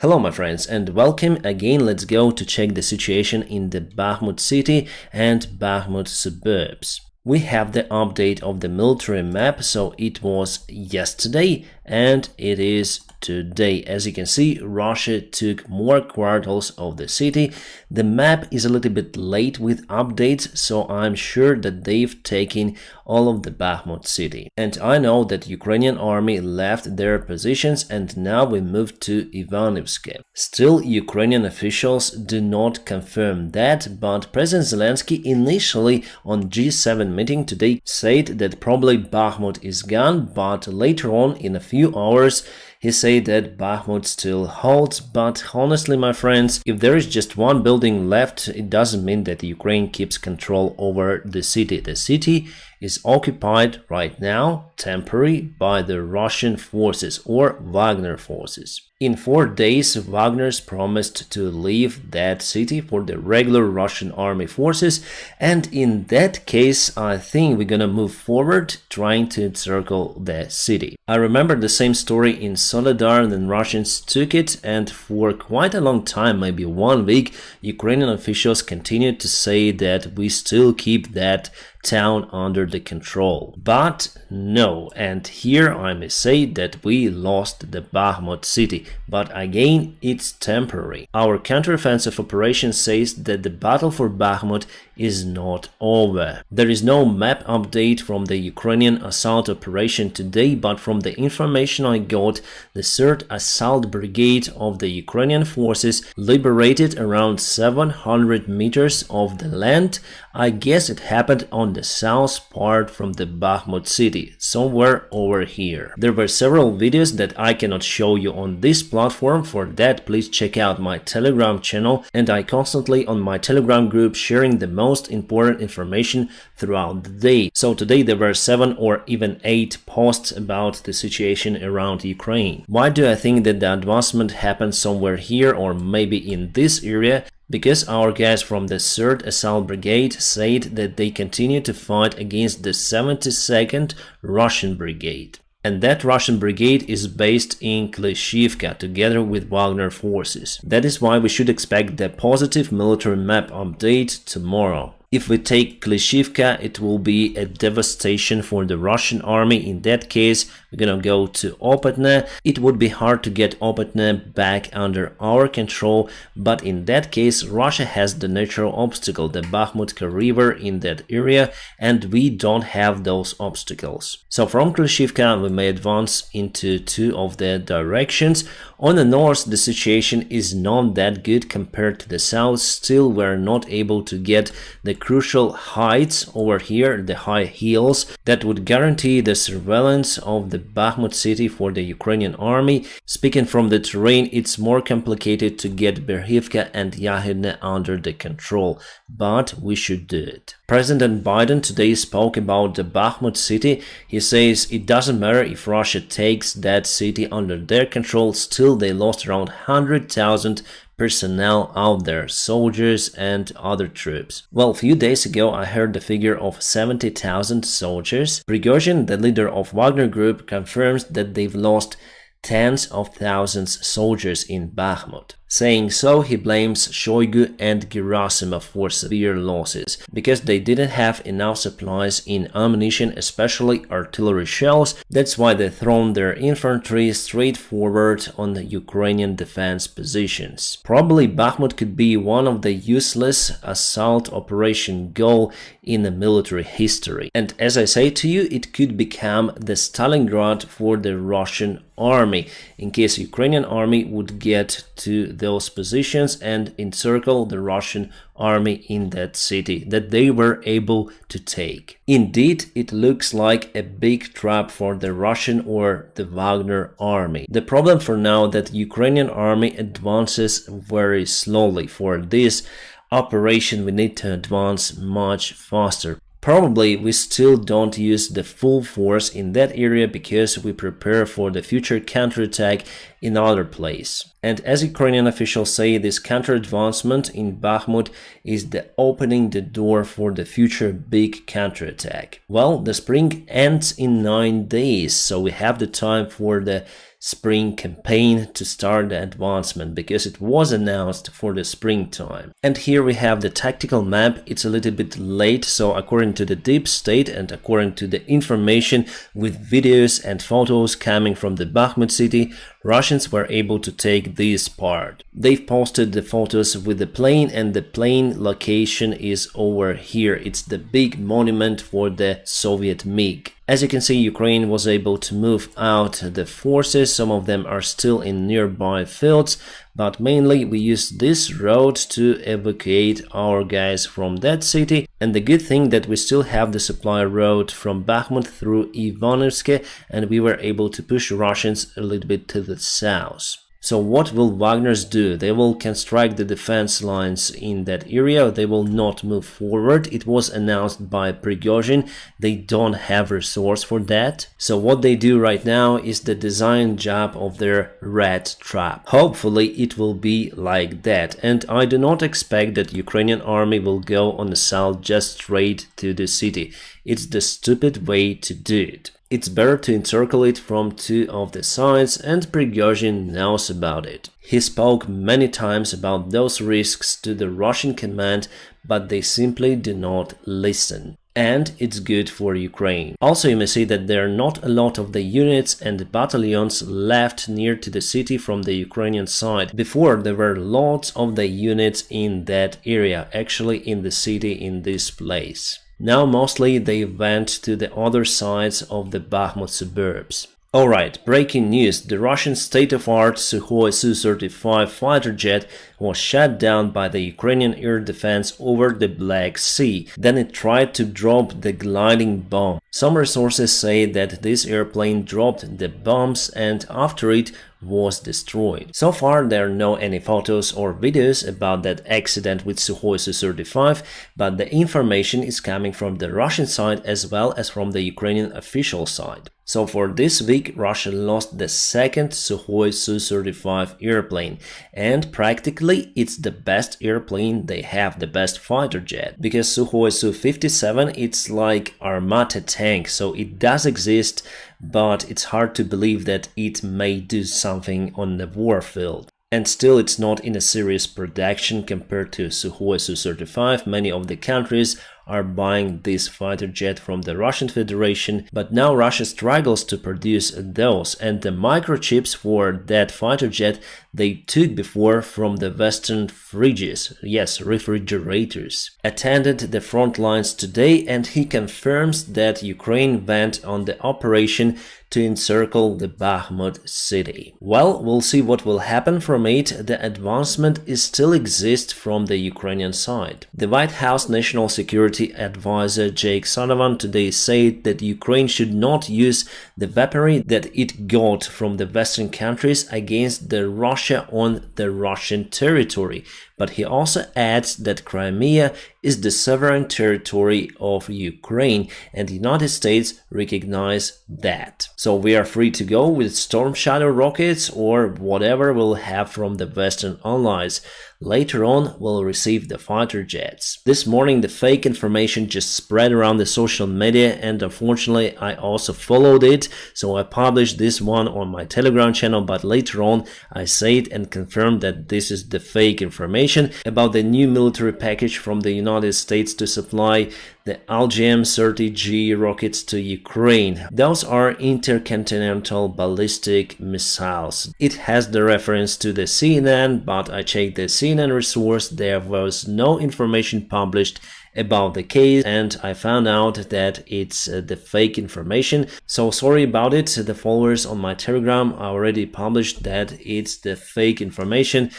Hello my friends and welcome again. Let's go to check the situation in the Bakhmut city and Bakhmut suburbs. We have the update of the military map, so it was yesterday and it is today. As you can see, Russia took more quarters of the city. The map is a little bit late with updates, so I'm sure that they've taken all of the Bakhmut city. And I know that Ukrainian army left their positions and now we move to Ivanivsk. Still, Ukrainian officials do not confirm that, but President Zelensky initially on G7 meeting today said that probably Bakhmut is gone, but later on in a few hours he said that Bakhmut still holds. But honestly, my friends, if there is just one building left, it doesn't mean that Ukraine keeps control over the city. The city is occupied right now, temporarily, by the Russian forces or Wagner forces. In 4 days, Wagner's promised to leave that city for the regular Russian army forces, and in that case, I think we're gonna move forward trying to encircle the city. I remember the same story in Soledar, and then Russians took it, and for quite a long time, maybe 1 week, Ukrainian officials continued to say that we still keep that town under the control. But no, and here I may say that we lost the Bakhmut city, but again it's temporary. Our counteroffensive operation says that the battle for Bakhmut is not over. There is no map update from the Ukrainian assault operation today, but from the information I got, the 3rd Assault Brigade of the Ukrainian forces liberated around 700 meters of the land. I guess it happened on the south part from the Bakhmut city, somewhere over here. There were several videos that I cannot show you on this platform. For that, please check out my Telegram channel, and I constantly on my Telegram group sharing the most important information throughout the day. So today there were 7 or even 8 posts about the situation around Ukraine. Why do I think that the advancement happened somewhere here or maybe in this area? Because our guys from the 3rd Assault Brigade said that they continue to fight against the 72nd Russian Brigade. And that Russian brigade is based in Klishivka together with Wagner forces. That is why we should expect the positive military map update tomorrow. If we take Klishivka, it will be a devastation for the Russian army. In that case, we're gonna go to Opatne. It would be hard to get Opatne back under our control, but in that case, Russia has the natural obstacle, the Bakhmutka river in that area, and we don't have those obstacles. So from Klishivka, we may advance into 2 of the directions. On the north, the situation is not that good compared to the south. Still, we're not able to get the crucial heights over here, the high hills, that would guarantee the surveillance of the Bakhmut city for the Ukrainian army. Speaking from the terrain, it's more complicated to get Berhivka and Yahidne under the control, but we should do it. President Biden today spoke about the Bakhmut city. He says it doesn't matter if Russia takes that city under their control, still they lost around 100,000 personnel out there, soldiers and other troops. Well, a few days ago I heard the figure of 70,000 soldiers. Prigozhin, the leader of Wagner group, confirms that they've lost tens of thousands soldiers in Bakhmut. Saying so, he blames Shoigu and Gerasimov for severe losses, because they didn't have enough supplies in ammunition, especially artillery shells. That's why they thrown their infantry straight forward on the Ukrainian defense positions. Probably Bakhmut could be one of the useless assault operation goal in the military history. And as I say to you, it could become the Stalingrad for the Russian army, in case Ukrainian army would get to those positions and encircle the Russian army in that city that they were able to take. Indeed, it looks like a big trap for the Russian or the Wagner army. The problem for now that Ukrainian army advances very slowly. For this operation, we need to advance much faster. Probably we still don't use the full force in that area because we prepare for the future counterattack in other place. And as Ukrainian officials say, this counter-advancement in Bakhmut is the opening the door for the future big counterattack. Well, the spring ends in 9 days, so we have the time for the spring campaign to start the advancement, because it was announced for the springtime. And here we have the tactical map. It's a little bit late, so according to the deep state and according to the information with videos and photos coming from the Bakhmut city, Russians were able to take this part. They've posted the photos with the plane, and the plane location is over here. It's the big monument for the Soviet MiG. As you can see, Ukraine was able to move out the forces. Some of them are still in nearby fields, but mainly we used this road to evacuate our guys from that city. And the good thing that we still have the supply road from Bakhmut through Ivanovsk, and we were able to push Russians a little bit to the south. So what will Wagners do? They will construct the defense lines in that area. They will not move forward. It was announced by Prigozhin. They don't have resource for that. So what they do right now is the design job of their rat trap. Hopefully it will be like that. And I do not expect that Ukrainian army will go on the south just straight to the city. It's the stupid way to do it. It's better to encircle it from two of the sides, and Prigozhin knows about it. He spoke many times about those risks to the Russian command, but they simply do not listen. And it's good for Ukraine. Also, you may see that there are not a lot of the units and battalions left near to the city from the Ukrainian side. Before, there were lots of the units in that area, actually in the city, in this place. Now mostly they went to the other sides of the Bakhmut suburbs. Alright, breaking news. The Russian state-of-art Sukhoi Su-35 fighter jet was shot down by the Ukrainian air defense over the Black Sea. Then it tried to drop the gliding bomb. Some resources say that this airplane dropped the bombs and after it was destroyed. So far there are no any photos or videos about that accident with Sukhoi Su-35, but the information is coming from the Russian side as well as from the Ukrainian official side. So for this week, Russia lost the second Sukhoi Su-35 airplane, and practically it's the best airplane they have, the best fighter jet, because Sukhoi Su-57 it's like Armata tank, so it does exist, but it's hard to believe that it may do something on the warfield. And still it's not in a serious production compared to Sukhoi Su-35. Many of the countries are buying this fighter jet from the Russian Federation, but now Russia struggles to produce those, and the microchips for that fighter jet they took before from the Western fridges, yes, refrigerators. Attended the front lines today, and he confirms that Ukraine went on the operation to encircle the Bakhmut city. Well, we'll see what will happen from it. The advancement is still exists from the Ukrainian side. The White House National Security Advisor Jake Sullivan today said that Ukraine should not use the weaponry that it got from the Western countries against the Russia on the Russian territory. But he also adds that Crimea is the sovereign territory of Ukraine, and the United States recognize that. So we are free to go with Storm Shadow rockets or whatever we'll have from the Western allies. Later on, we'll receive the fighter jets. This morning, the fake information just spread around the social media, and unfortunately, I also followed it. So I published this one on my Telegram channel, but later on, I said and confirmed that this is the fake information about the new military package from the United States to supply the LGM-30G rockets to Ukraine. Those are intercontinental ballistic missiles. It has the reference to the CNN, but I checked the CNN resource. There was no information published about the case, and I found out that it's the fake information. So sorry about it. The followers on my Telegram already published that it's the fake information.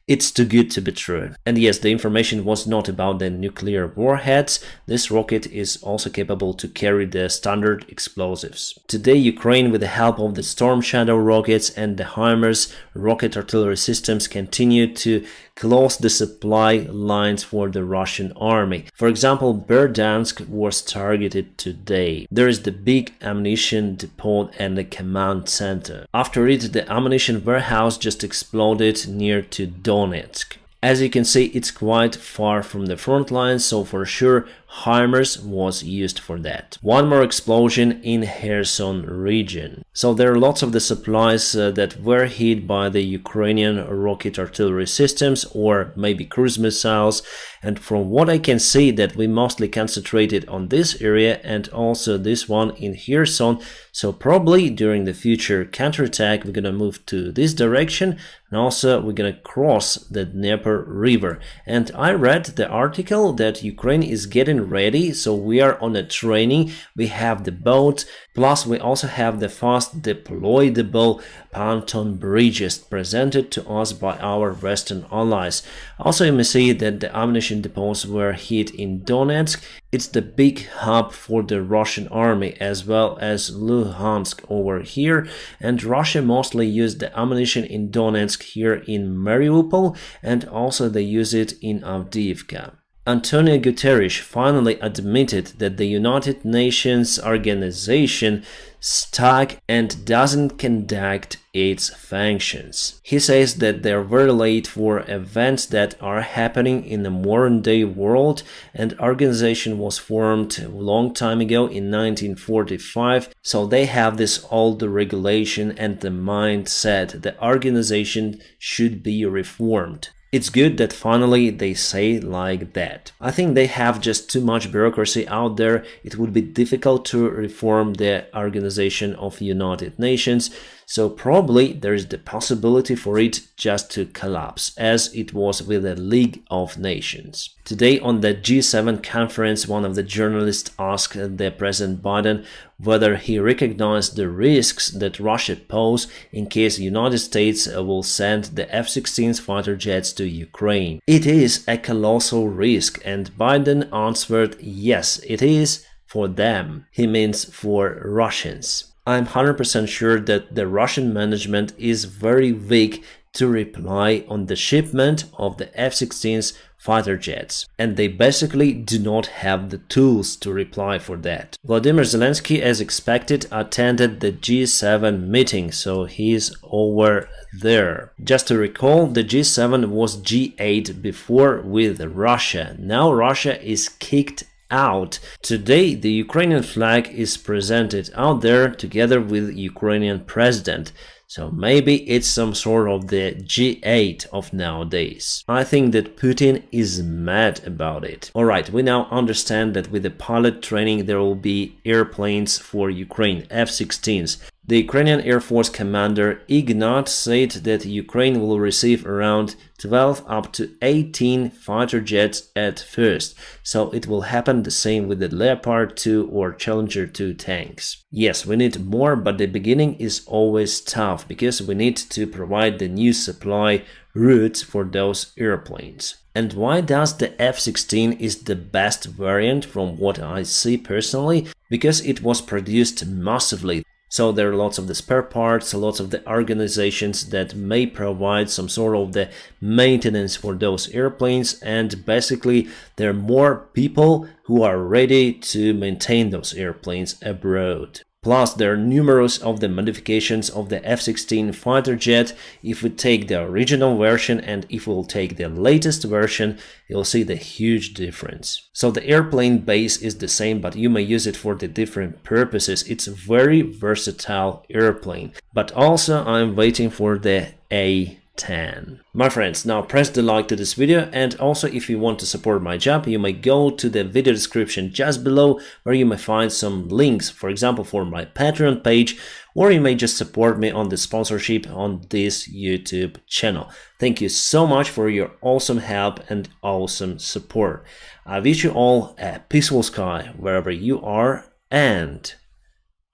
It's too good to be true. And yes, the information was not about the nuclear warheads. This rocket is also capable to carry the standard explosives. Today, Ukraine, with the help of the Storm Shadow rockets and the HIMARS rocket artillery systems, continue to close the supply lines for the Russian army. For example, Berdyansk was targeted today. There is the big ammunition depot and the command center. After it, the ammunition warehouse just exploded near to Donetsk. As you can see, it's quite far from the front lines, so for sure HIMARS was used for that. One more explosion in Kherson region. So there are lots of the supplies that were hit by the Ukrainian rocket artillery systems or maybe cruise missiles, and from what I can see that we mostly concentrated on this area and also this one in Kherson. So probably during the future counterattack we're gonna move to this direction, and also we're gonna cross the Dnieper river. And I read the article that Ukraine is getting ready, so we are on a training, we have the boat, plus we also have the fast deployable pontoon bridges presented to us by our Western allies. Also you may see that the ammunition depots were hit in Donetsk. It's the big hub for the Russian army, as well as Luhansk over here, and Russia mostly used the ammunition in Donetsk here in Mariupol, and also they use it in Avdiivka. Antonio Guterres finally admitted that the United Nations organization stuck and doesn't conduct its functions. He says that they're very late for events that are happening in the modern day world, and organization was formed a long time ago in 1945, so they have this old regulation and the mindset the organization should be reformed. It's good that finally they say like that. I think they have just too much bureaucracy out there. It would be difficult to reform the Organization of United Nations, so probably there is the possibility for it just to collapse, as it was with the League of Nations. Today on the G7 conference, one of the journalists asked the President Biden whether he recognized the risks that Russia pose in case the United States will send the F-16 fighter jets to Ukraine. It is a colossal risk, and Biden answered, yes, it is for them. He means for Russians. I'm 100% sure that the Russian management is very weak to reply on the shipment of the F-16 fighter jets, and they basically do not have the tools to reply for that. Vladimir Zelensky, as expected, attended the G7 meeting, so he's over there. Just to recall, the G7 was G8 before with Russia. Now Russia is kicked out. Today the Ukrainian flag is presented out there together with Ukrainian president. So maybe it's some sort of the G8 of nowadays. I think that Putin is mad about it. Alright, we now understand that with the pilot training there will be airplanes for Ukraine, F-16s. The Ukrainian Air Force commander Ignat said that Ukraine will receive around 12 up to 18 fighter jets at first, so it will happen the same with the Leopard 2 or Challenger 2 tanks. Yes, we need more, but the beginning is always tough because we need to provide the new supply routes for those airplanes. And why does the F-16 is the best variant from what I see personally? Because it was produced massively. So there are lots of the spare parts, lots of the organizations that may provide some sort of the maintenance for those airplanes, and basically there are more people who are ready to maintain those airplanes abroad. Plus, there are numerous of the modifications of the F-16 fighter jet. If we take the original version and if we'll take the latest version, you'll see the huge difference. So the airplane base is the same, but you may use it for the different purposes. It's a very versatile airplane. But also, I'm waiting for the A-10. My friends, now press the like to this video, and also if you want to support my job, you may go to the video description just below where you may find some links, for example for my Patreon page, or you may just support me on the sponsorship on this YouTube channel. Thank you so much for your awesome help and awesome support. I wish you all a peaceful sky wherever you are, and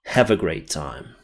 have a great time.